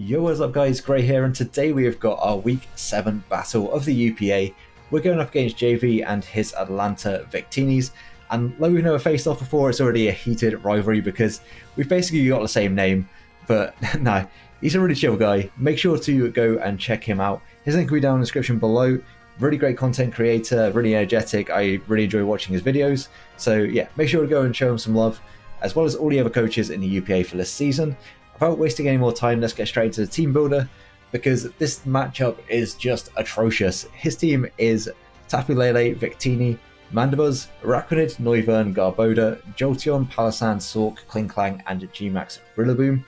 Yo, what's up guys, Gray here, and today we have got our Week 7 battle of the UPA. We're going up against Jayvee and his Atlanta Victinis, and like we've never faced off before, it's already a heated rivalry because we've basically got the same name, but no, he's a really chill guy. Make sure to go and check him out. His link will be down in the description below. Really great content creator, really energetic. I really enjoy watching his videos, so yeah, make sure to go and show him some love, as well as all the other coaches in the UPA for this season. Without wasting any more time, let's get straight into the team builder, because this matchup is just atrocious. His team is Tapu Lele, Victini, Mandibuzz, Araquanid, Noivern, Garboda, Jolteon, Palossand, Sork, Klinklang, and Gmax Rillaboom.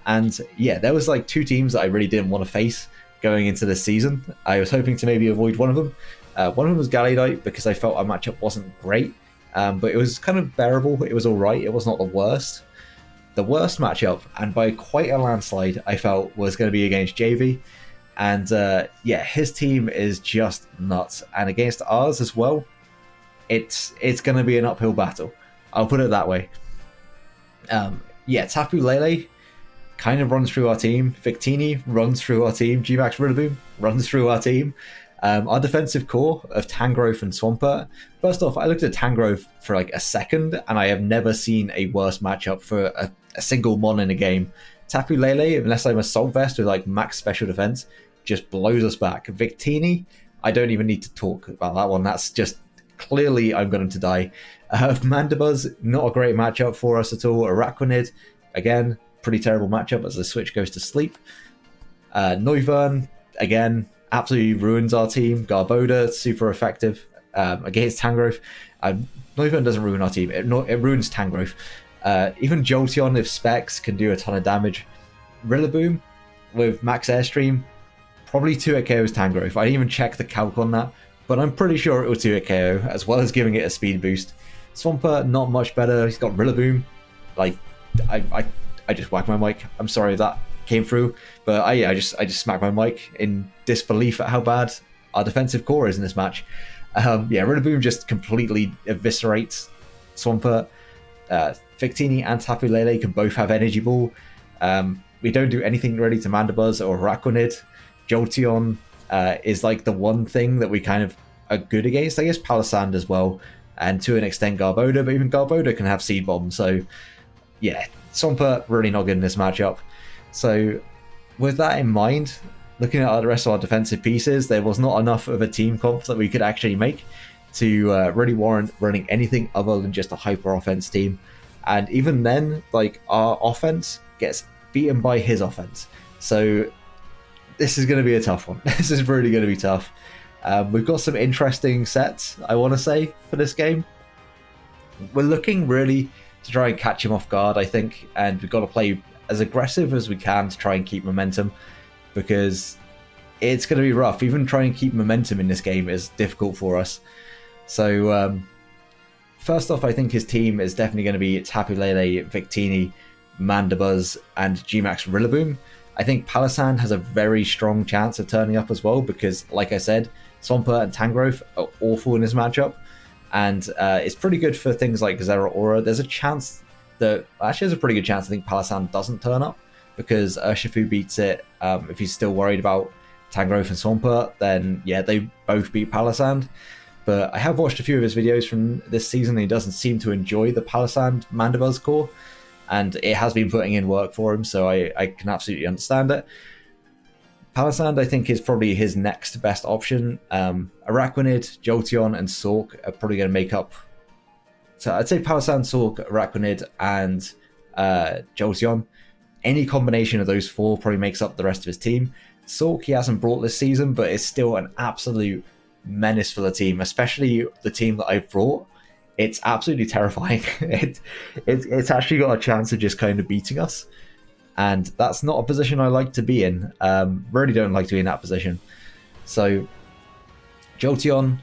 And yeah, there was like two teams that I really didn't want to face going into this season. I was hoping to maybe avoid one of them. One of them was Galladite, because I felt our matchup wasn't great, but it was kind of bearable. It was alright, it was not the worst. The worst matchup, and by quite a landslide, I felt was going to be against Jayvee. And yeah, his team is just nuts. And against ours as well, it's going to be an uphill battle. I'll put it that way. Yeah, Tapu Lele kind of runs through our team. Victini runs through our team. Gmax Rillaboom runs through our team. Our defensive core of Tangrowth and Swampert. First off, I looked at Tangrowth for like a second, and I have never seen a worse matchup for a single mon in a game. Tapu Lele, unless I'm Assault Vest with like max special defense, just blows us back. Victini, I don't even need to talk about that one. That's just clearly I'm going to die. Mandibuzz, not a great matchup for us at all. Araquanid, again, pretty terrible matchup as the switch goes to sleep. Noivern, again, absolutely ruins our team. Garboda, super effective against Tangrowth. Noivern doesn't ruin our team, it ruins Tangrowth. Even Jolteon, if specs, can do a ton of damage. Rillaboom with max airstream, probably 2-hit KOs Tangrowth. I didn't even check the calc on that, but I'm pretty sure it will 2-hit KO, as well as giving it a speed boost. Swampert, not much better. He's got Rillaboom. Like, I just whacked my mic. I'm sorry if that came through, but I just smacked my mic in disbelief at how bad our defensive core is in this match. Yeah, Rillaboom just completely eviscerates Swampert. Victini and Tapu Lele can both have Energy Ball. We don't do anything really to Mandibuzz or Araquanid. Jolteon is like the one thing that we kind of are good against. I guess Palossand as well, and to an extent Garboda, but even Garboda can have Seed Bomb. So yeah, Swampert really not good in this matchup. So with that in mind, looking at the rest of our defensive pieces, there was not enough of a team comp that we could actually make to really warrant running anything other than just a hyper offense team. And even then, like, our offense gets beaten by his offense. So this is going to be a tough one. This is really going to be tough. We've got some interesting sets, I want to say, for this game. We're looking really to try and catch him off guard, I think, and we've got to play as aggressive as we can to try and keep momentum, because it's going to be rough. Even trying to keep momentum in this game is difficult for us. So first off, I think his team is definitely going to be Tapu Lele, Victini, Mandibuzz, and Gmax Rillaboom. I think Palossand has a very strong chance of turning up as well, because, like I said, Swampert and Tangrowth are awful in this matchup, and it's pretty good for things like Zeraora. There's a chance that, actually there's a pretty good chance I think Palossand doesn't turn up, because Urshifu beats it. If he's still worried about Tangrowth and Swampert, then yeah, they both beat Palossand. But I have watched a few of his videos from this season, and he doesn't seem to enjoy the Palossand Mandibuzz core, and it has been putting in work for him, so I can absolutely understand it. Palossand, I think, is probably his next best option. Araquanid, Jolteon, and Sork are probably going to make up. So I'd say Palossand, Sork, Araquanid, and Jolteon. Any combination of those four probably makes up the rest of his team. Sork he hasn't brought this season, but is still an absolute menace for the team, especially the team that I've brought. It's absolutely terrifying. It's actually got a chance of just kind of beating us, and that's not a position I like to be in. Really don't like to be in that position. So Jolteon,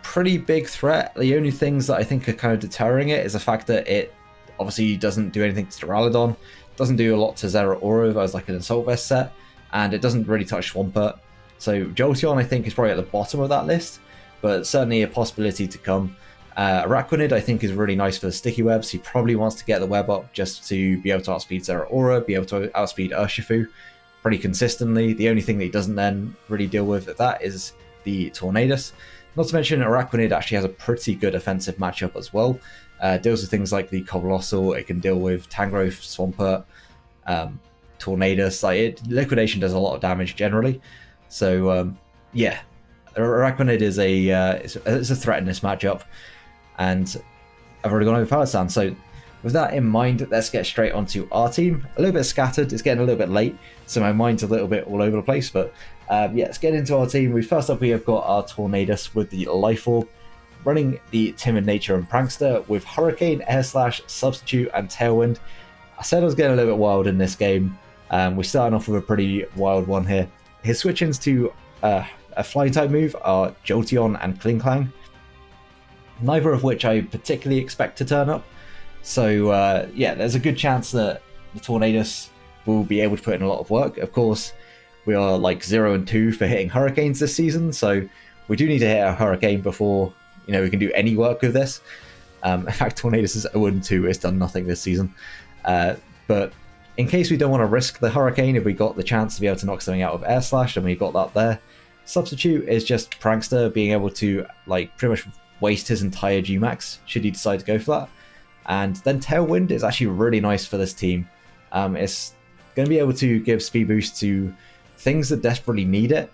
pretty big threat. The only things that I think are kind of deterring it is the fact that it obviously doesn't do anything to Duraludon, doesn't do a lot to Zeraora as like an Assault Vest set, and it doesn't really touch Swampert. So Jolteon, I think, is probably at the bottom of that list, but certainly a possibility to come. Araquanid, I think, is really nice for the sticky webs. He probably wants to get the web up just to be able to outspeed Zeraora, be able to outspeed Urshifu. pretty consistently. The only thing that he doesn't then really deal with at that is the Tornadus. Not to mention, Araquanid actually has a pretty good offensive matchup as well. Deals with things like the Colossal, it can deal with Tangrowth, Swampert, Tornadus. Liquidation does a lot of damage generally. So, yeah, Araquanid is a threat in this matchup. And I've already gone over Palossand. So, with that in mind, let's get straight onto our team. A little bit scattered, it's getting a little bit late, so my mind's a little bit all over the place, but yeah, let's get into our team. First up, we have got our Tornadus with the Life Orb, running the Timid Nature and Prankster with Hurricane, Air Slash, Substitute, and Tailwind. I said I was getting a little bit wild in this game. We're starting off with a pretty wild one here. His switch-ins to a Fly-type move are Jolteon and Klinklang, neither of which I particularly expect to turn up. So, yeah, there's a good chance that the Tornadus will be able to put in a lot of work. Of course, we are like 0 and 2 for hitting Hurricanes this season, so we do need to hit a Hurricane before, we can do any work with this. In fact, Tornadus is 0 and 2, it's done nothing this season. But in case we don't want to risk the Hurricane, if we got the chance to be able to knock something out of Air Slash, and we got that there, Substitute is just Prankster being able to, pretty much waste his entire Gmax, should he decide to go for that. And then Tailwind is actually really nice for this team. It's going to be able to give speed boost to things that desperately need it.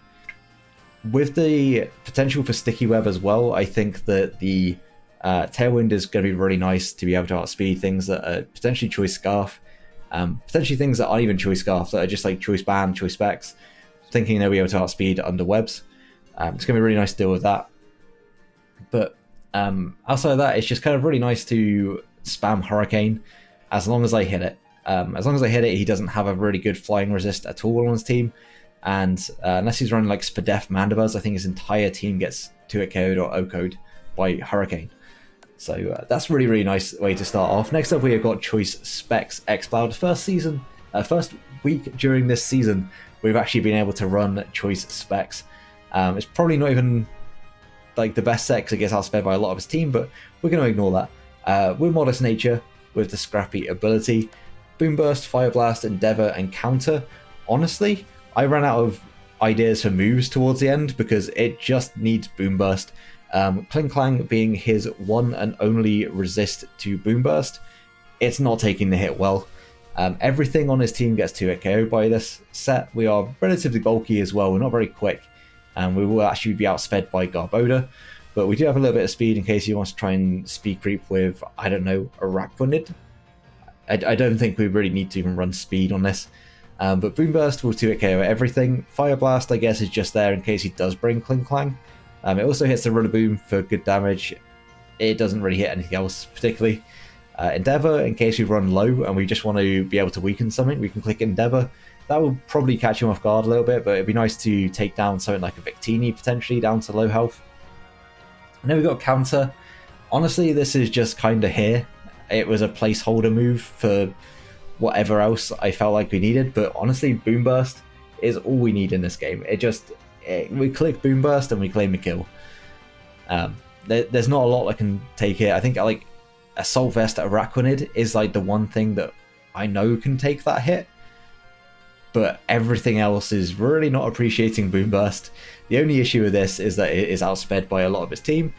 With the potential for Sticky Web as well, I think that the Tailwind is going to be really nice to be able to outspeed things that are potentially Choice Scarf, potentially things that aren't even Choice Scarf, that are just like Choice Band, Choice Specs, thinking they'll be able to outspeed under webs. It's going to be really nice to deal with that. But outside of that, it's just kind of really nice to spam Hurricane as long as I hit it. As long as I hit it, he doesn't have a really good flying resist at all on his team. And unless he's running like Spadef Mandibuzz, I think his entire team gets 2-hit KO'd or O-code by Hurricane. So that's really, really nice way to start off. Next up, we have got Choice Specs X-Cloud. First week during this season, we've actually been able to run Choice Specs. It's probably not even like the best set because it gets outsped by a lot of his team, but we're going to ignore that. With Modest Nature, with the Scrappy ability, Boom Burst, Fire Blast, Endeavor, and Counter. Honestly, I ran out of ideas for moves towards the end because it just needs Boom Burst. Klinklang being his one and only resist to Boom Burst, it's not taking the hit well. Everything on his team gets 2-hit KO by this set. We are relatively bulky as well, we're not very quick, and we will actually be outsped by Garbodor. But we do have a little bit of speed in case he wants to try and speed creep with, I don't know, Araquanid. I don't think we really need to even run speed on this. But Boom Burst will 2-hit KO everything. Fire Blast, I guess, is just there in case he does bring Klinklang. It also hits the Rillaboom for good damage. It doesn't really hit anything else particularly. Endeavor, in case we run low and we just want to be able to weaken something, we can click Endeavor. That will probably catch him off guard a little bit, but it'd be nice to take down something like a Victini potentially down to low health. And then we've got Counter. Honestly, this is just kind of here. It was a placeholder move for whatever else I felt like we needed, but honestly, Boom Burst is all we need in this game. We click Boom Burst and we claim a kill. There's not a lot that can take it. I think like Assault Vest Araquanid is like the one thing that I know can take that hit, but everything else is really not appreciating Boom Burst. The only issue with this is that it is outsped by a lot of his team,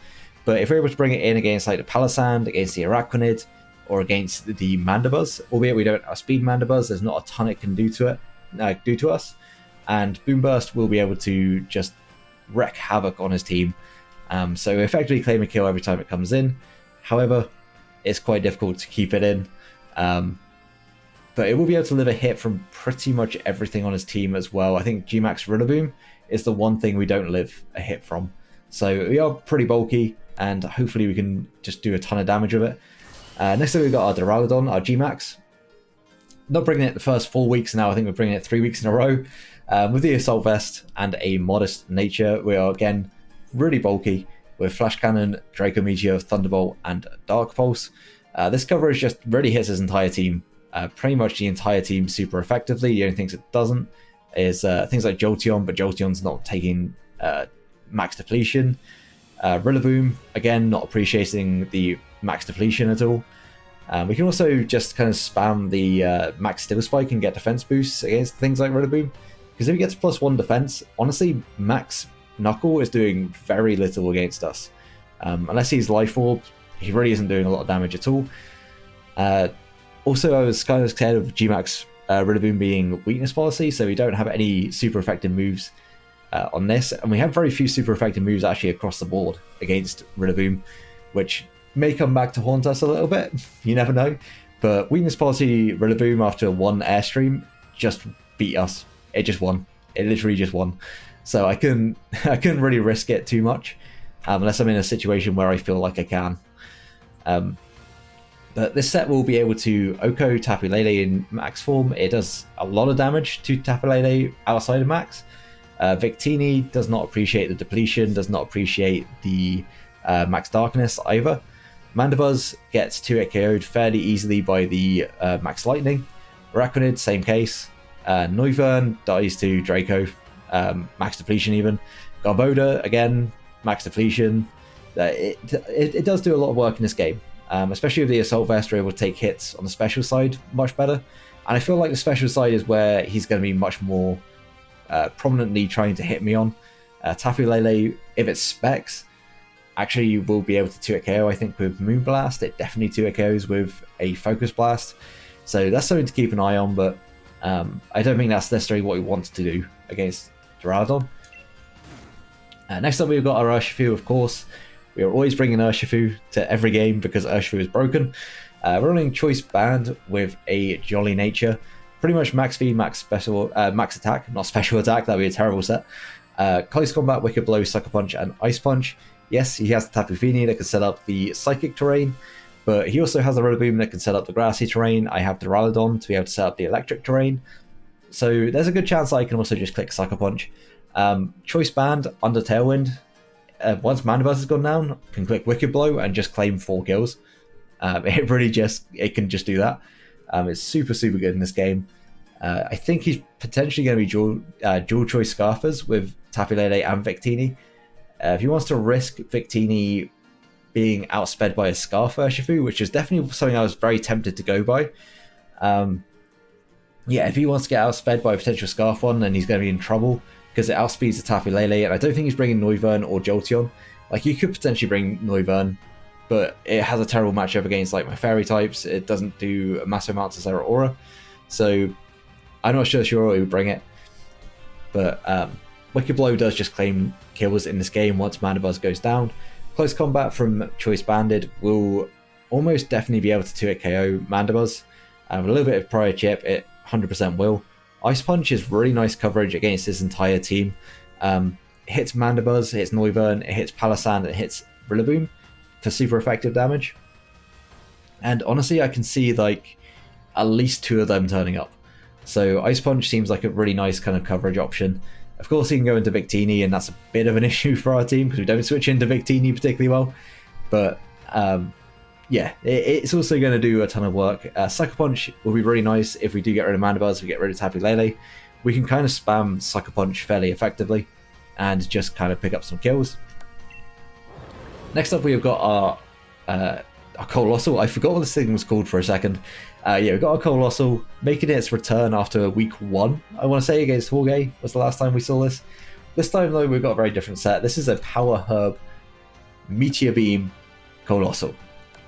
but if we're able to bring it in against like the Palossand, against the Araquanid, or against the Mandibuzz, albeit we don't outspeed Mandibuzz, there's not a ton it can do to us, and Boom Burst will be able to just wreak havoc on his team. So effectively claim a kill every time it comes in. However, it's quite difficult to keep it in. But it will be able to live a hit from pretty much everything on his team as well. I think Gmax Rillaboom is the one thing we don't live a hit from. So we are pretty bulky, and hopefully we can just do a ton of damage with it. Next up we've got our Duraludon, our Gmax. Not bringing it the first 4 weeks now, I think we're bringing it 3 weeks in a row. With the Assault Vest and a Modest Nature, we are again really bulky with Flash Cannon, Draco Meteor, Thunderbolt, and Dark Pulse. This coverage just really hits his entire team. Pretty much the entire team super effectively. The only things it doesn't is things like Jolteon, but Jolteon's not taking max depletion. Rillaboom, again, not appreciating the max depletion at all. We can also just kind of spam the max Steel Spike and get defense boosts against things like Rillaboom. Because if he gets +1 defense, honestly, Max Knuckle is doing very little against us. Unless he's Life Orb, he really isn't doing a lot of damage at all. Also, I was kind of scared of Gmax Rillaboom being weakness policy, so we don't have any super effective moves on this, and we have very few super effective moves actually across the board against Rillaboom, which may come back to haunt us a little bit. You never know. But weakness policy Rillaboom after one airstream just beat us. It just won. It literally just won. So I couldn't really risk it too much, unless I'm in a situation where I feel like I can. But this set will be able to Oko Tapu Lele in max form. It does a lot of damage to Tapu Lele outside of max. Victini does not appreciate the depletion, does not appreciate the max darkness either. Mandibuzz gets 2-hit KO'd fairly easily by the max lightning. Araquanid, same case. Noivern dies to Draco, max depletion even. Garboda, again, max depletion. It does do a lot of work in this game, especially if the Assault Vest are able to take hits on the special side much better. And I feel like the special side is where he's going to be much more prominently trying to hit me on. Tapu Lele, if it specs, actually will be able to 2-hit KO, I think, with Moonblast. It definitely 2-hit KOs with a Focus Blast. So that's something to keep an eye on, but I don't think that's necessarily what he wants to do against Duraludon. Next up, we've got our Urshifu, of course. We are always bringing Urshifu to every game because Urshifu is broken. We're running Choice Band with a Jolly Nature. Pretty much max speed, max attack, not special attack, that would be a terrible set. Close Combat, Wicked Blow, Sucker Punch, and Ice Punch. Yes, he has the Tapu Fini that can set up the Psychic terrain, but he also has the Rillaboom that can set up the Grassy terrain. I have the Duraludon to be able to set up the Electric terrain. So there's a good chance I can also just click Sucker Punch. Choice Band, under Tailwind. Once Mandibuzz has gone down, can click Wicked Blow and just claim 4 kills. It can just do that. It's super good in this game. I think he's potentially going to be dual choice Scarfers with Tapu Lele and Victini. If he wants to risk Victini being outsped by a Scarf Urshifu, which is definitely something I was very tempted to go by. If he wants to get outsped by a potential Scarf one, then he's going to be in trouble because it outspeeds the Tapu Lele, and I don't think he's bringing Noivern or Jolteon. Like, you could potentially bring Noivern, but it has a terrible matchup against like my fairy types. It doesn't do a massive amount to Zeraora, so I'm not sure he would bring it. But Wicked Blow does just claim kills in this game once Mandibuzz goes down. Close Combat from Choice Banded will almost definitely be able to 2-hit KO Mandibuzz. With a little bit of prior chip, it 100% will. Ice Punch is really nice coverage against this entire team. It hits Mandibuzz, it hits Noivern, it hits Palossand, it hits Rillaboom for super effective damage. And honestly, I can see like at least 2 of them turning up. So Ice Punch seems like a really nice kind of coverage option. Of course, he can go into Victini, and that's a bit of an issue for our team because we don't switch into Victini particularly well. But it's also going to do a ton of work. Sucker Punch will be really nice if we do get rid of Mandibuzz, we get rid of Tapu Lele. We can kind of spam Sucker Punch fairly effectively and just kind of pick up some kills. Next up, we've got our Colossal. I forgot what this thing was called for a second. We've got our Colossal making its return after week 1, I want to say, against Hawgay was the last time we saw this. This time, though, we've got a very different set. This is a Power Herb Meteor Beam Colossal.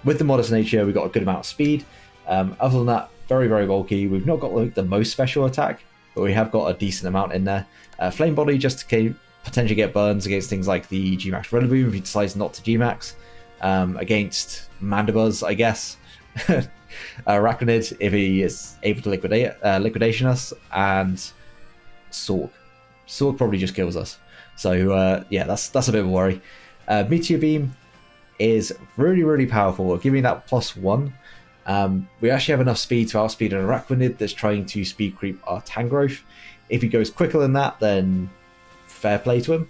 With the Modest Nature, we've got a good amount of speed. Other than that, very bulky. We've not got like the most special attack, but we have got a decent amount in there. Flame Body just to potentially get burns against things like the Gmax Rillaboom if he decides not to Gmax. Against Mandibuzz, I guess. Araquanid if he is able to liquidation us, and Sorg. Sorg probably just kills us. So that's a bit of a worry. Meteor Beam is really powerful. Give me that +1. We actually have enough speed to outspeed an Araquanid that's trying to speed creep our Tangrowth. If he goes quicker than that, then fair play to him.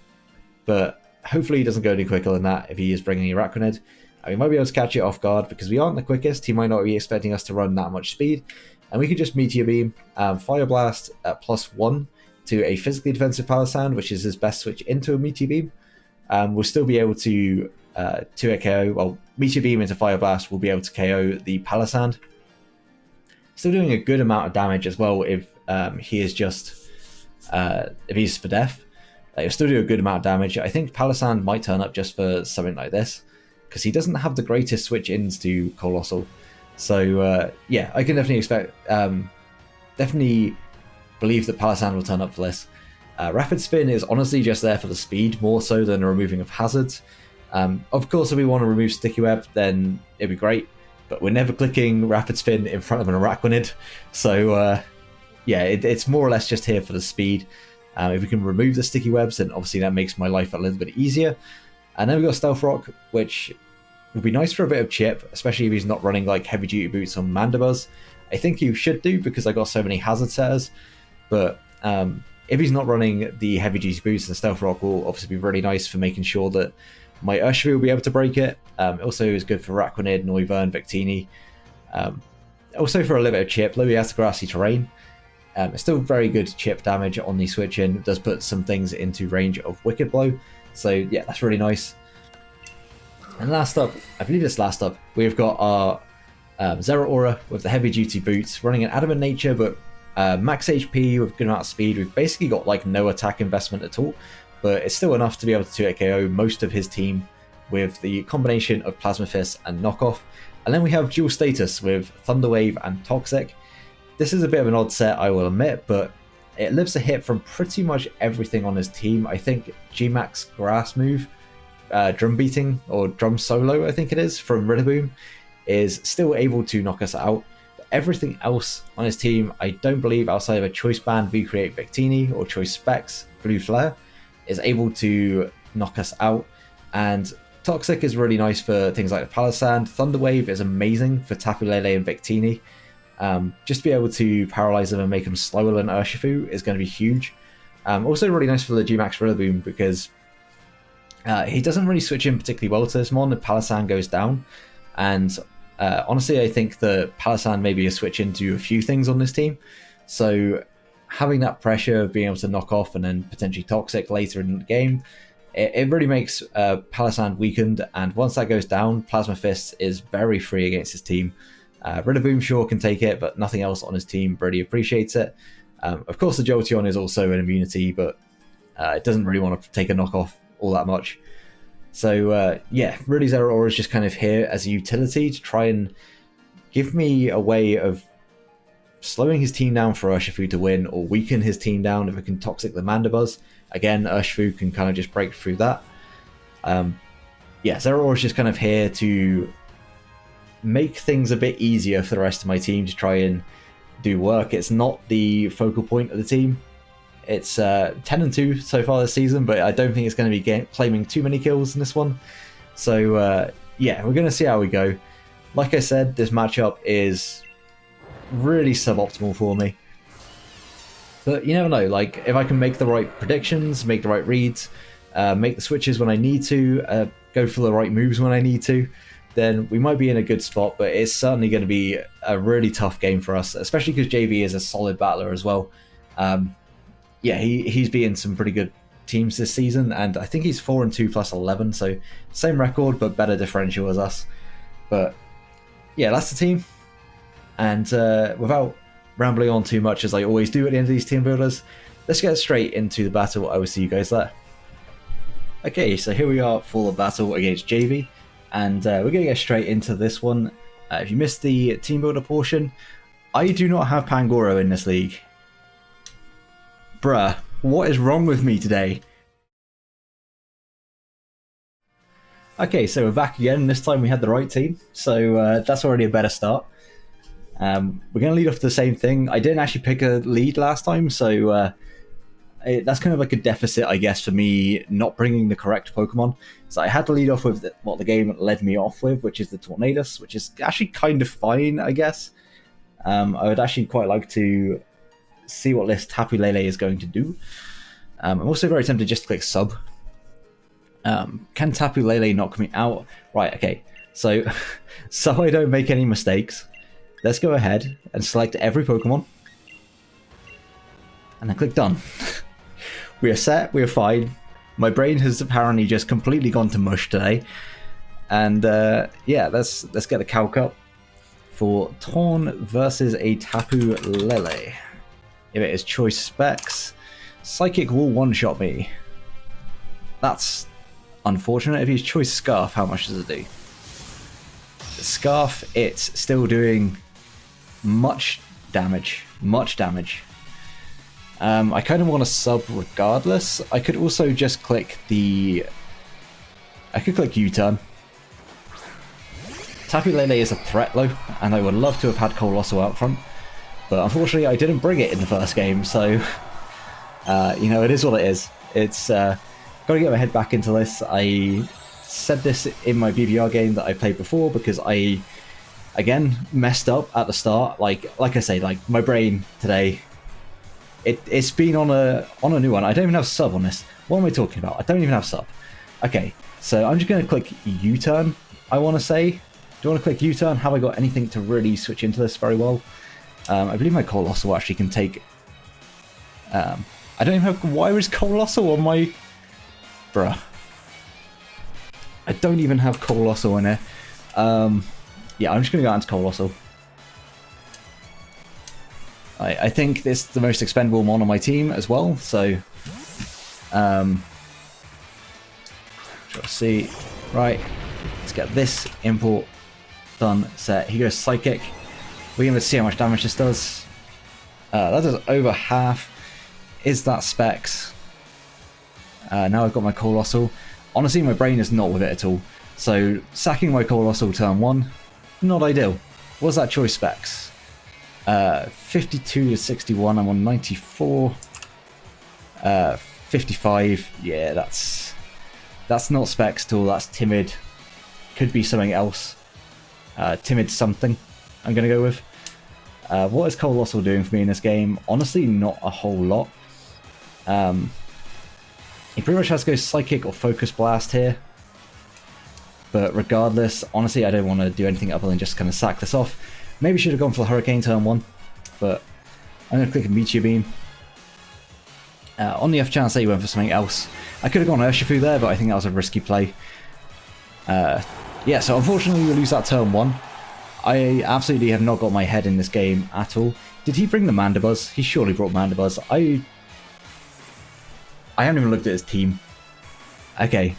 But hopefully he doesn't go any quicker than that if he is bringing Araquanid. We might be able to catch it off guard because we aren't the quickest. He might not be expecting us to run that much speed. And we can just Meteor Beam, Fire Blast at +1 to a physically defensive Palossand, which is his best switch into a Meteor Beam. We'll still be able to 2-hit KO. Well, Meteor Beam into Fire Blast will be able to KO the Palossand. Still doing a good amount of damage as well if he is just if he's for death, he'll still do a good amount of damage. I think Palisand might turn up just for something like this, because he doesn't have the greatest switch-ins to Colossal. So yeah, I can definitely expect, definitely believe that Palisand will turn up for this. Rapid Spin is honestly just there for the speed, more so than a removing of hazards. Of course, if we want to remove Sticky Web, then it'd be great, but we're never clicking Rapid Spin in front of an Araquanid, so yeah, it's more or less just here for the speed. If we can remove the Sticky Webs, then obviously that makes my life a little bit easier. And then we've got Stealth Rock, which would be nice for a bit of chip, especially if he's not running like heavy duty boots on Mandibuzz. I think he should do, because I got so many hazard setters, but if he's not running the heavy duty boots, the Stealth Rock will obviously be really nice for making sure that my Urshifu will be able to break it. Also is good for Araquanid, Noivern, Victini. Also for a little bit of chip, though he has grassy terrain. It's still very good chip damage on the switch in. It does put some things into range of Wicked Blow. So yeah, that's really nice. And last up, I believe it's last up, we've got our Zeraora with the heavy duty boots, running an Adamant Nature, but max HP with good amount of speed. We've basically got like no attack investment at all, but it's still enough to be able to 2-hit KO most of his team with the combination of Plasma Fist and Knockoff. And then we have dual status with Thunder Wave and Toxic. This is a bit of an odd set, I will admit, but it lives a hit from pretty much everything on his team. I think Gmax Grass move, Drum Beating, or Drum Solo, I think it is, from Rillaboom, is still able to knock us out. But everything else on his team, I don't believe, outside of a Choice Band V-Create Victini or Choice Specs Blue Flare, is able to knock us out. And Toxic is really nice for things like the Palisand. Thunder Wave is amazing for Tapu Lele and Victini. Just to be able to paralyze them and make them slower than Urshifu is going to be huge. Also really nice for the Gmax Rillaboom, because he doesn't really switch in particularly well to this mon if Palisand goes down. And honestly, I think the Palisand may be a switch into a few things on this team. So having that pressure of being able to knock off and then potentially Toxic later in the game, it really makes Palisand weakened. And once that goes down, Plasma Fist is very free against his team. Rillaboom sure can take it, but nothing else on his team really appreciates it. Of course, the Jolteon is also an immunity, but it doesn't really want to take a knockoff all that much. So yeah, really Zeraora is just kind of here as a utility to try and give me a way of slowing his team down for Urshifu to win, or weaken his team down if it can Toxic the Mandibuzz. Again, Urshifu can kind of just break through that. Yeah, Zeraora is just kind of here to make things a bit easier for the rest of my team to try and do work. It's not the focal point of the team. It's 10-2 so far this season, but I don't think it's going to be claiming too many kills in this one. So yeah, we're going to see how we go. Like I said, this matchup is really suboptimal for me. But you never know, like if I can make the right predictions, make the right reads, make the switches when I need to, go for the right moves when I need to, then we might be in a good spot. But it's certainly going to be a really tough game for us, especially because Jayvee is a solid battler as well. Yeah, he's beaten some pretty good teams this season, and I think he's 4-2 plus 11, so same record but better differential as us. But yeah, that's the team. And without rambling on too much, as I always do at the end of these team builders, let's get straight into the battle. I will see you guys there. Okay, so here we are for the battle against Jayvee, and we're going to get straight into this one. If you missed the team builder portion, I do not have Pangoro in this league. Bruh, what is wrong with me today? Okay, so we're back again. This time we had the right team, so that's already a better start. We're going to lead off the same thing. I didn't actually pick a lead last time, so that's kind of like a deficit, I guess, for me not bringing the correct Pokemon. So I had to lead off with what the game led me off with, which is the Tornadus, which is actually kind of fine, I guess. I would actually quite like to see what this Tapu Lele is going to do. I'm also very tempted just to click sub. Can Tapu Lele knock me out? Right, okay. So, so I don't make any mistakes, let's go ahead and select every Pokemon. And then click done. We are set, we are fine. My brain has apparently just completely gone to mush today. And yeah, let's get a calc up for Torn versus a Tapu Lele. If it is choice specs, Psychic will one-shot me. That's unfortunate. If he's choice Scarf, how much does it do? Scarf, it's still doing much damage. Much damage. I kind of want to sub regardless. I could also just click the... I could click U-turn. Tapu Lele is a threat though, and I would love to have had Colossal out front. But unfortunately I didn't bring it in the first game, so... you know, it is what it is. It's... got to get my head back into this. I said this in my BBR game that I played before because I, again, messed up at the start. Like I say, like my brain today, it's been on a new one. I don't even have sub on this. What am I talking about? I don't even have sub. Okay, so I'm just going to click U-turn, I want to say. Do I want to click U-turn? Have I got anything to really switch into this very well? I believe my Colossal actually can take... I don't even have... Why is Colossal on my... Bruh. I don't even have Colossal in here. Yeah, I'm just going to go out into Colossal. I think this is the most expendable mon on my team as well, so... let's see. Right, let's get this import done, set. He goes Psychic. We're going to see how much damage this does. That does over half. Is that Specs? Now I've got my Colossal. Honestly, my brain is not with it at all. So, sacking my Colossal turn 1, not ideal. What's that choice Specs? 52 to 61, I'm on 94. 55, yeah, that's not Specs at all, that's Timid. Could be something else. Timid something, I'm going to go with. What is Colossal doing for me in this game? Honestly, not a whole lot. He pretty much has to go Psychic or Focus Blast here. But regardless, honestly, I don't want to do anything other than just kind of sack this off. Maybe should have gone for the Hurricane turn 1. But I'm going to click a Meteor Beam. On the off chance that he went for something else. I could have gone Urshifu there, but I think that was a risky play. Yeah, so unfortunately we lose that turn 1. I absolutely have not got my head in this game at all. Did he bring the Mandibuzz? He surely brought Mandibuzz. I haven't even looked at his team. Okay.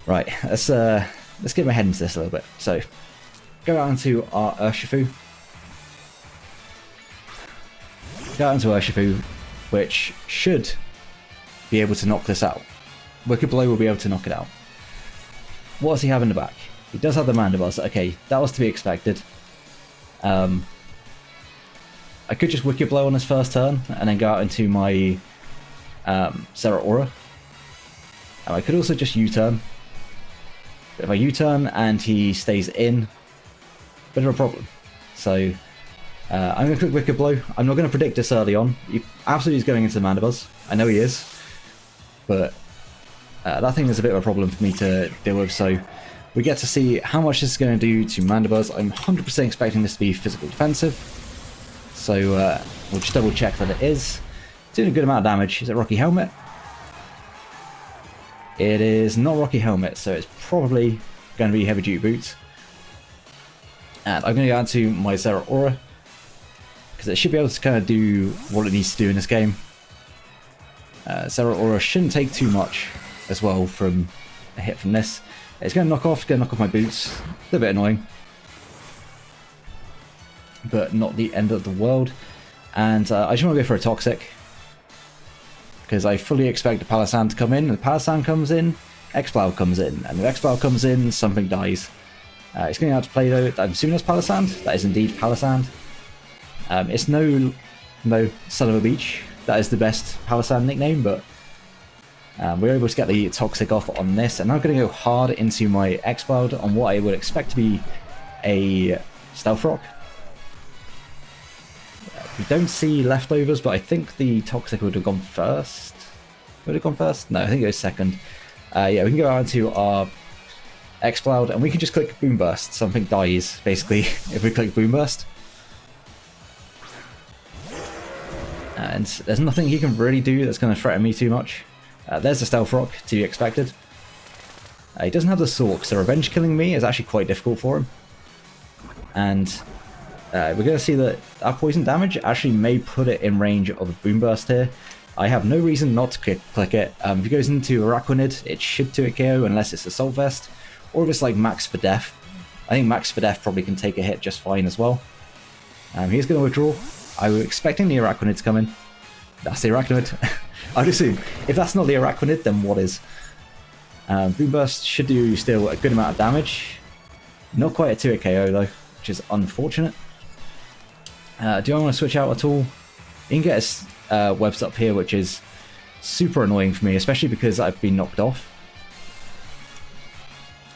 Right, let's get my head into this a little bit. So, go out into our Urshifu. Go out into Urshifu, which should be able to knock this out. Wicked Blow will be able to knock it out. What does he have in the back? He does have the Mandibuzz. Okay, that was to be expected. I could just Wicked Blow on his first turn, and then go out into my... Zeraora. I could also just U-turn. If I U-turn and he stays in, bit of a problem. So I'm going to click Wicked Blow. I'm not going to predict this early on. He absolutely is going into the Mandibuzz. I know he is. But that thing is a bit of a problem for me to deal with. So we get to see how much this is going to do to Mandibuzz. I'm 100% expecting this to be physical defensive. So we'll just double check that it is. Doing a good amount of damage. Is it Rocky Helmet? It is not Rocky Helmet, so it's probably going to be Heavy Duty Boots. And I'm going to go into my Zeraora, because it should be able to kind of do what it needs to do in this game. Zeraora shouldn't take too much as well from a hit from this. It's going to knock off my boots. A little bit annoying, but not the end of the world. And I just want to go for a Toxic, because I fully expect the Palossand to come in, and the Palossand comes in, X-Plow comes in, and if X-Plow comes in, something dies. It's going out to play though, I'm assuming that's Palossand. That is indeed Palossand. It's no Son of a Beach. That is the best Palossand nickname, but we're able to get the Toxic off on this, and I'm going to go hard into my X-Cloud on what I would expect to be a Stealth Rock. We don't see leftovers, but I think the Toxic would have gone first. Would it have gone first? No, I think it was second. Yeah, we can go out into our X-Cloud, and we can just click Boom Burst. Something dies, basically, if we click Boom Burst. And there's nothing he can really do that's going to threaten me too much. There's the Stealth Rock, to be expected. He doesn't have the Sork, so revenge killing me is actually quite difficult for him. And we're going to see that our poison damage actually may put it in range of a Boom Burst here. I have no reason not to click it. If it goes into Araquanid, it should 2-hit KO unless it's Assault Vest, or if it's like Max for Def. I think Max for Def probably can take a hit just fine as well. He's going to withdraw. I was expecting the Araquanid to come in. That's the Araquanid. I'd assume. If that's not the Araquanid, then what is? Boom Burst should do still a good amount of damage. Not quite a 2-hit KO though, which is unfortunate. Do I want to switch out at all? You can get his webs up here, which is super annoying for me, especially because I've been knocked off.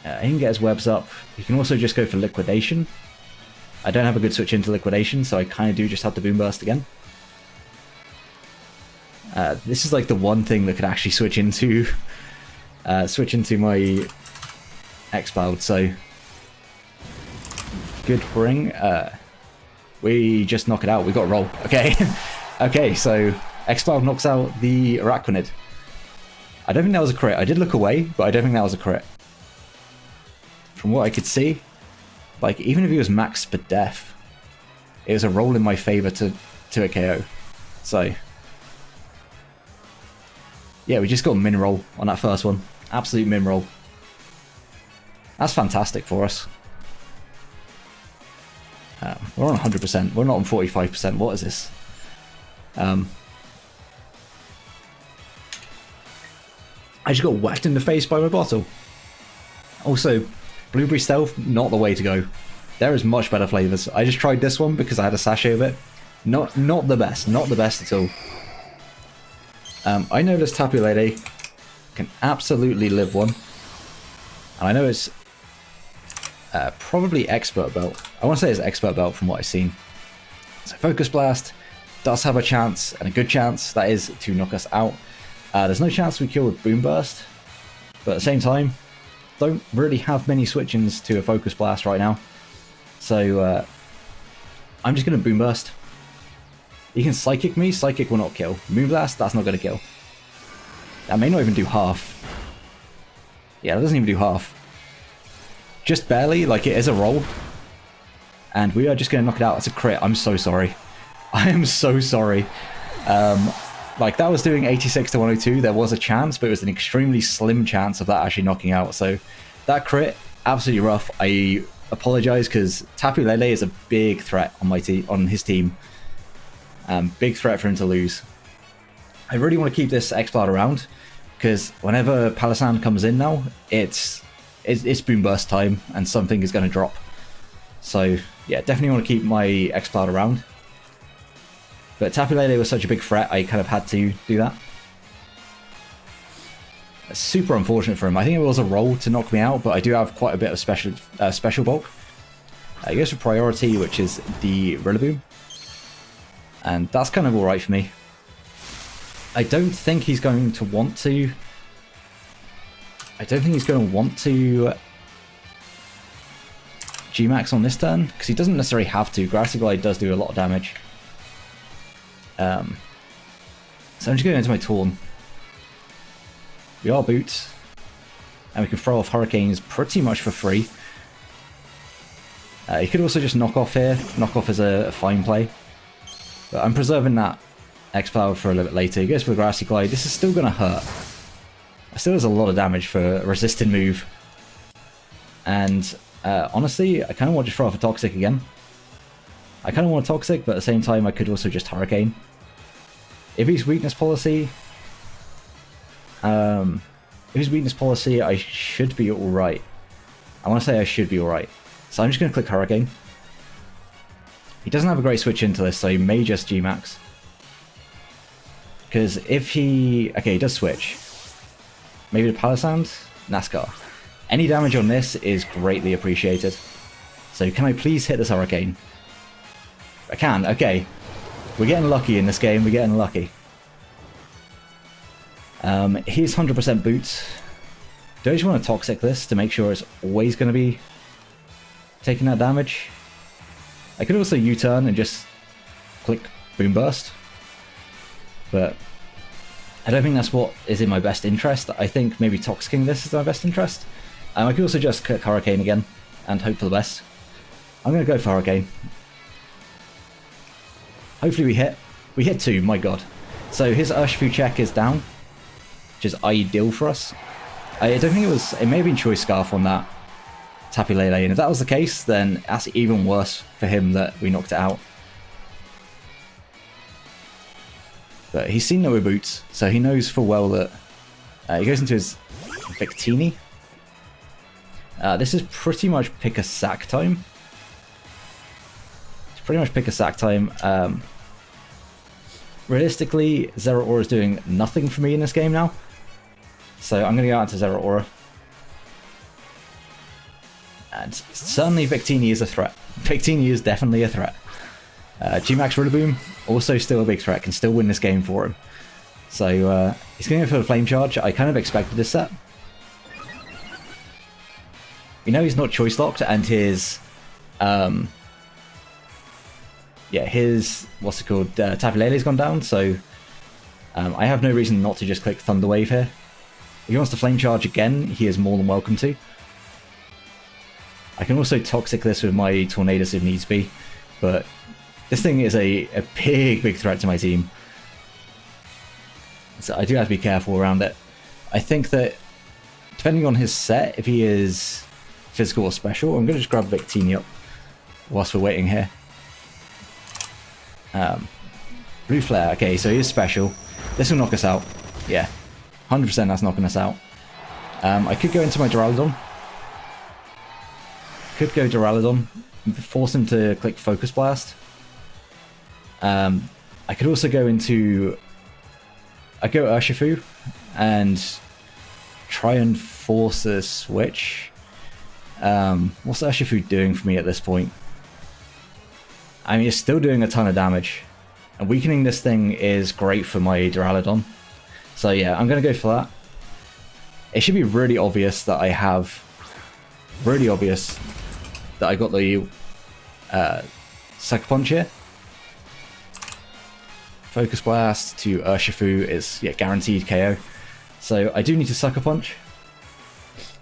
He can get his webs up. You can also just go for Liquidation. I don't have a good switch into Liquidation, so I kind of do just have to Boom Burst again. This is like the one thing that could actually switch into my X-Cloud, so good bring. We just knock it out. We got to roll. Okay. Okay, so X-Cloud knocks out the Araquanid. I don't think that was a crit. I did look away, but I don't think that was a crit. From what I could see, like, even if he was max for Def, it was a roll in my favor to a KO. So, yeah, we just got a min roll on that first one. Absolute min roll. That's fantastic for us. We're on 100%. We're not on 45%. What is this? I just got whacked in the face by my bottle. Also, Blueberry Stealth, not the way to go. There is much better flavors. I just tried this one because I had a sachet of it. Not the best. Not the best at all. I know this Tapu Lele can absolutely live one. And I know it's probably Expert Belt. I want to say it's Expert Belt from what I've seen. So Focus Blast does have a chance, and a good chance, that is, to knock us out. There's no chance we kill with Boom Burst, but at the same time, don't really have many switch-ins to a Focus Blast right now. So I'm just going to Boom Burst. You can Psychic me, Psychic will not kill. Moonblast, that's not going to kill. That may not even do half. Yeah, that doesn't even do half. Just barely, like it is a roll. And we are just going to knock it out. It's a crit. I'm so sorry. I am so sorry. Like, that was doing 86 to 102. There was a chance, but it was an extremely slim chance of that actually knocking out. So that crit, absolutely rough. I apologize because Tapu Lele is a big threat on my team, on his team. Big threat for him to lose. I really want to keep this X-Cloud around because whenever Palossand comes in now, it's Boom Burst time and something is going to drop. So yeah, definitely want to keep my X-Cloud around. But Tapu Lele was such a big threat, I kind of had to do that. It's super unfortunate for him. I think it was a roll to knock me out, but I do have quite a bit of special bulk. He goes for priority, which is the Rillaboom. And that's kind of alright for me. I don't think he's going to want to... Gmax on this turn, because he doesn't necessarily have to. Grassy Glide does do a lot of damage. So I'm just going into my Torn. We are Boots, and we can throw off Hurricanes pretty much for free. You could also just knock off here. Knock off is a fine play. But I'm preserving that X-Cloud for a little bit later. He goes for the Grassy Glide. This is still going to hurt. It still does a lot of damage for a resisted move. And honestly, I kind of want to throw off a Toxic again. I kind of want a Toxic, but at the same time, I could also just Hurricane. If he's Weakness Policy... if he's Weakness Policy, I should be alright. I want to say I should be alright. So I'm just going to click Hurricane. He doesn't have a great switch into this, so he may just Gmax. Because if he... Okay, he does switch. Maybe the Palossand? NASCAR. Any damage on this is greatly appreciated. So can I please hit this Hurricane? I can, okay. We're getting lucky in this game, we're getting lucky. He's 100% Boots. Do I just want to Toxic this to make sure it's always going to be taking that damage? I could also U-turn and just click Boom Burst. But I don't think that's what is in my best interest. I think maybe Toxicking this is my best interest. I could also just click Hurricane again and hope for the best. I'm going to go for Hurricane. Hopefully we hit. We hit 2, my god. So his Urshifu check is down, which is ideal for us. I don't think it was... It may have been Choice Scarf on that Tapu Lele, and if that was the case, then that's even worse for him that we knocked it out. But he's seen no boots, so he knows full well that... he goes into his Victini. This is pretty much pick a sack time. It's pretty much pick a sack time. Realistically, Zeraora is doing nothing for me in this game now. So I'm going to go out to Zeraora. And certainly Victini is a threat. Victini is definitely a threat. Gmax Rillaboom, also still a big threat, can still win this game for him. So he's going to go for the Flame Charge. I kind of expected this set. We know he's not choice locked, and his... his... What's it called? Tapu Lele's gone down, so... I have no reason not to just click Thunder Wave here. If he wants to Flame Charge again, he is more than welcome to. I can also Toxic this with my Tornadus if needs be, but this thing is a big threat to my team. So I do have to be careful around it. I think that, depending on his set, if he is physical or special, I'm going to just grab Victini up whilst we're waiting here. Blue Flare, okay, so he is special. This will knock us out. Yeah, 100% that's knocking us out. I could go into my Duraludon. Could go Duraludon, force him to click Focus Blast. I could also go into... I go Urshifu and try and force a switch. What's Urshifu doing for me at this point? I mean, it's still doing a ton of damage. And weakening this thing is great for my Duraludon. So yeah, I'm going to go for that. It should be really obvious that I have... Really obvious that I got the Sucker Punch here. Focus Blast to Urshifu is guaranteed KO. So I do need to Sucker Punch,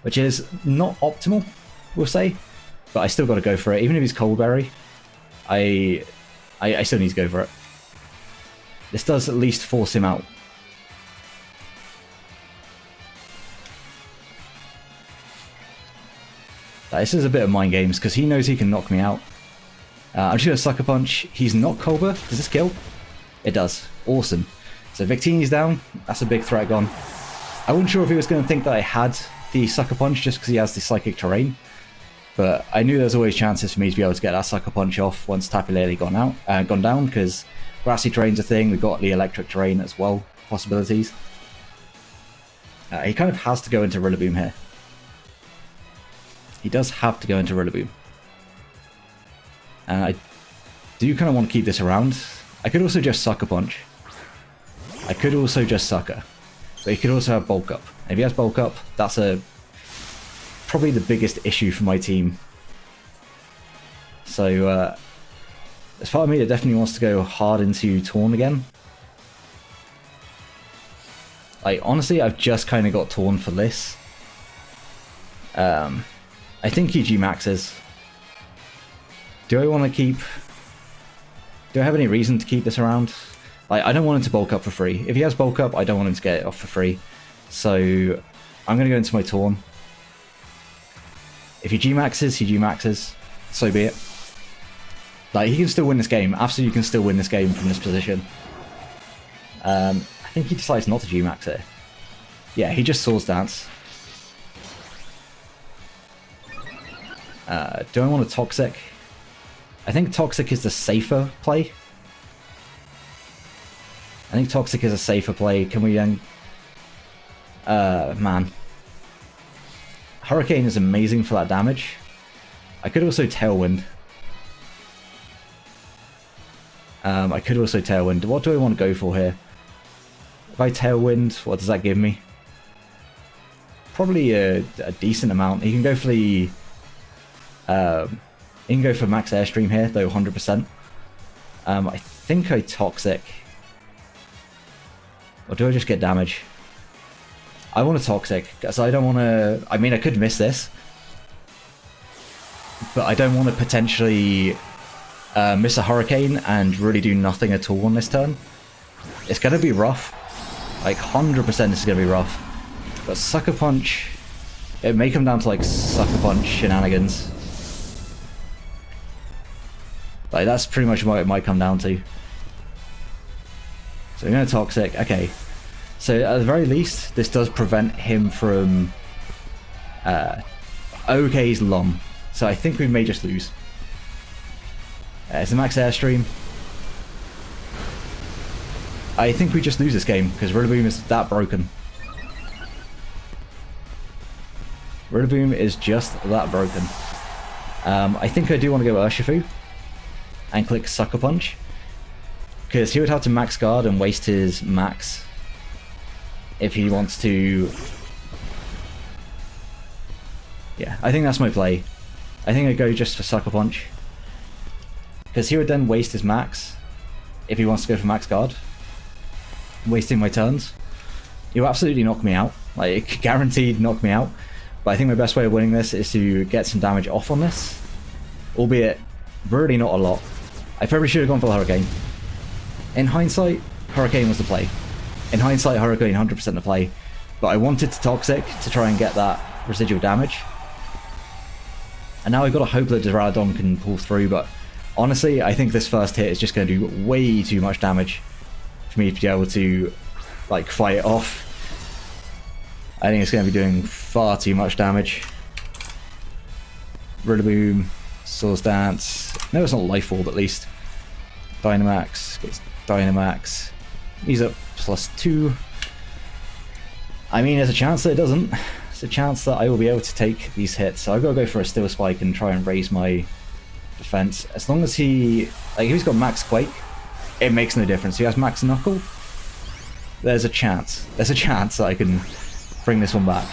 which is not optimal, we'll say, but I still got to go for it. Even if he's Cold Berry, I still need to go for it. This does at least force him out. This is a bit of mind games because he knows he can knock me out. I'm just going to Sucker Punch. He's not Colbur. Does this kill? It does. Awesome. So Victini's down. That's a big threat gone. I wasn't sure if he was going to think that I had the Sucker Punch just because he has the Psychic Terrain. But I knew there was always chances for me to be able to get that Sucker Punch off once Tapu Lele gone down, because Grassy Terrain's a thing. We've got the Electric Terrain as well. Possibilities. He kind of has to go into Rillaboom here. He does have to go into Rillaboom. And I do kind of want to keep this around. I could also just Sucker Punch. I could also just Sucker. But he could also have Bulk Up. And if he has Bulk Up, that's probably the biggest issue for my team. So, there's part of me that definitely wants to go hard into Torn again. Like, honestly, I've just kind of got Torn for this. I think he Gmaxes. Do I want to keep... Do I have any reason to keep this around? Like, I don't want him to bulk up for free. If he has bulk up, I don't want him to get it off for free. So, I'm going to go into my Torn. If he Gmaxes, he Gmaxes. So be it. Like, he can still win this game. Absolutely can still win this game from this position. I think he decides not to Gmax here. Yeah, he just Swords Dance. Do I want a Toxic? I think Toxic is the safer play. I think Toxic is a safer play. Can we then... man. Hurricane is amazing for that damage. I could also Tailwind. I could also Tailwind. What do I want to go for here? If I Tailwind, what does that give me? Probably a decent amount. He can go for the... he can go for Max Airstream here, though 100%. I think I Toxic. Or do I just get damage? I want a Toxic, because I don't want to... I mean, I could miss this. But I don't want to potentially miss a Hurricane and really do nothing at all on this turn. It's going to be rough. Like, 100% it's going to be rough. But Sucker Punch, it may come down to, like, Sucker Punch shenanigans. Like, that's pretty much what it might come down to. So, we're going to Toxic. Okay. So, at the very least, this does prevent him from... OK's Lom. So, I think we may just lose. It's a max Airstream. I think we just lose this game, because Rillaboom is that broken. Rillaboom is just that broken. I think I do want to go Urshifu and click Sucker Punch, because he would have to max guard and waste his max if he wants to... Yeah, I think that's my play. I think I'd go just for Sucker Punch, because he would then waste his max if he wants to go for max guard, wasting my turns. He'll absolutely knock me out, like guaranteed knock me out. But I think my best way of winning this is to get some damage off on this, albeit really not a lot. I probably should have gone for the Hurricane. In hindsight, Hurricane was the play. In hindsight, Hurricane 100% the play. But I wanted to Toxic to try and get that residual damage. And now I've got to hope that Duraludon can pull through, but honestly, I think this first hit is just going to do way too much damage for me to be able to, like, fight it off. I think it's going to be doing far too much damage. Rillaboom, Swords Dance. No, it's not Life Orb at least. Dynamax, gets Dynamax. He's up +2. I mean, there's a chance that it doesn't. There's a chance that I will be able to take these hits. So I've got to go for a Steel Spike and try and raise my defense. As long as he... Like, if he's got Max Quake, it makes no difference. If he has Max Knuckle, there's a chance. There's a chance that I can bring this one back.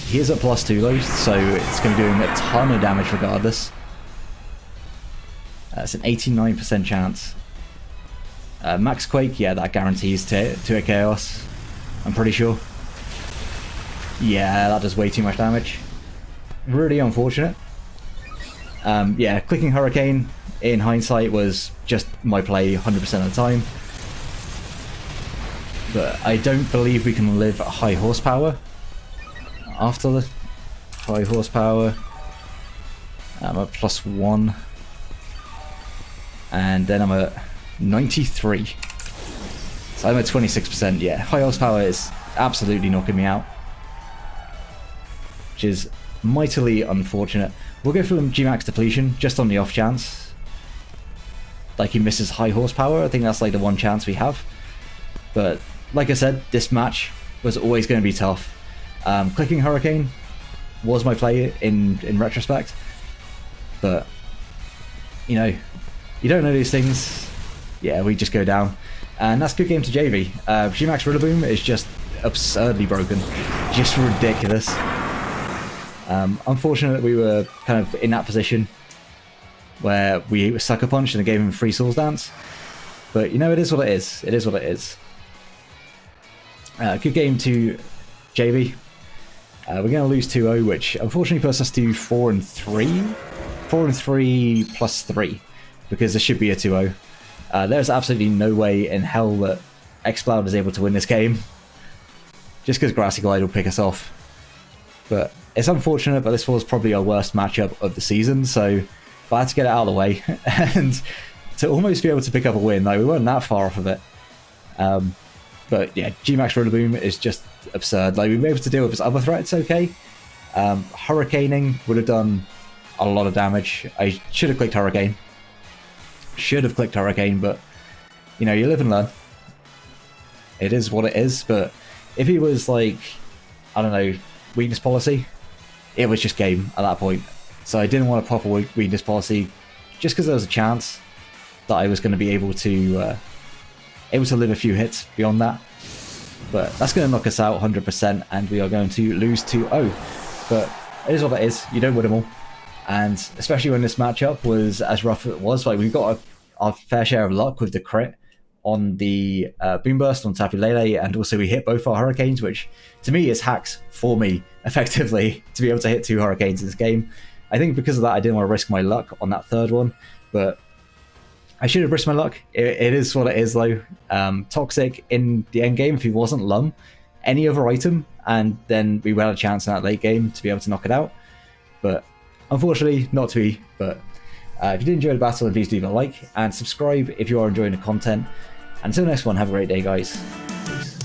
He is at +2 though, so it's going to be doing a ton of damage regardless. It's an 89% chance. Max Quake, yeah, that guarantees to a Chaos, I'm pretty sure. Yeah, that does way too much damage. Really unfortunate. Yeah, clicking Hurricane in hindsight was just my play 100% of the time. But I don't believe we can live at high horsepower after the high horsepower. I'm at +1. And then I'm at 93. So I'm at 26%. Yeah, high horsepower is absolutely knocking me out, which is mightily unfortunate. We'll go for Gmax Depletion just on the off chance like he misses high horsepower. I think that's like the one chance we have. But like I said, this match was always going to be tough. Clicking Hurricane was my play in retrospect, but you know, you don't know these things. Yeah, we just go down, and that's a good game to Jayvee. Gmax Rillaboom is just absurdly broken, just ridiculous. Unfortunate that we were kind of in that position where we Sucker Punched and gave him free Swords Dance, but you know, it is what it is. It is what it is. Good game to Jayvee. We're going to lose 2-0, which unfortunately puts us to 4-3. 4-3 +3, because there should be a 2-0. There's absolutely no way in hell that xCloud is able to win this game, just because Grassy Glide will pick us off. But it's unfortunate, but this was probably our worst matchup of the season, so glad to get it out of the way, and to almost be able to pick up a win. Like, we weren't that far off of it. But yeah, Gmax Rillaboom is just absurd. Like, we were able to deal with his other threats okay. Hurricaning would have done a lot of damage. I should have clicked Hurricane. But you know, you live and learn. It is what it is. But if he was like, I don't know, weakness policy, it was just game at that point. So I didn't want to pop a weakness policy just because there was a chance that I was going to be able to live a few hits beyond that. But that's going to knock us out 100%, and we are going to lose 2-0. But it is what it is. You don't win them all. And especially when this matchup was as rough as it was, like, we got our fair share of luck with the crit on the Boom Burst on Tapu Lele, and also we hit both our Hurricanes, which to me is hacks for me, effectively, to be able to hit 2 Hurricanes in this game. I think because of that, I didn't want to risk my luck on that third one, but I should have risked my luck. It is what it is, though. Toxic in the end game, if he wasn't Lum, any other item, and then we had a chance in that late game to be able to knock it out. But unfortunately, not to be. But if you did enjoy the battle, then please leave a like and subscribe if you are enjoying the content. And until next one, have a great day, guys. Peace.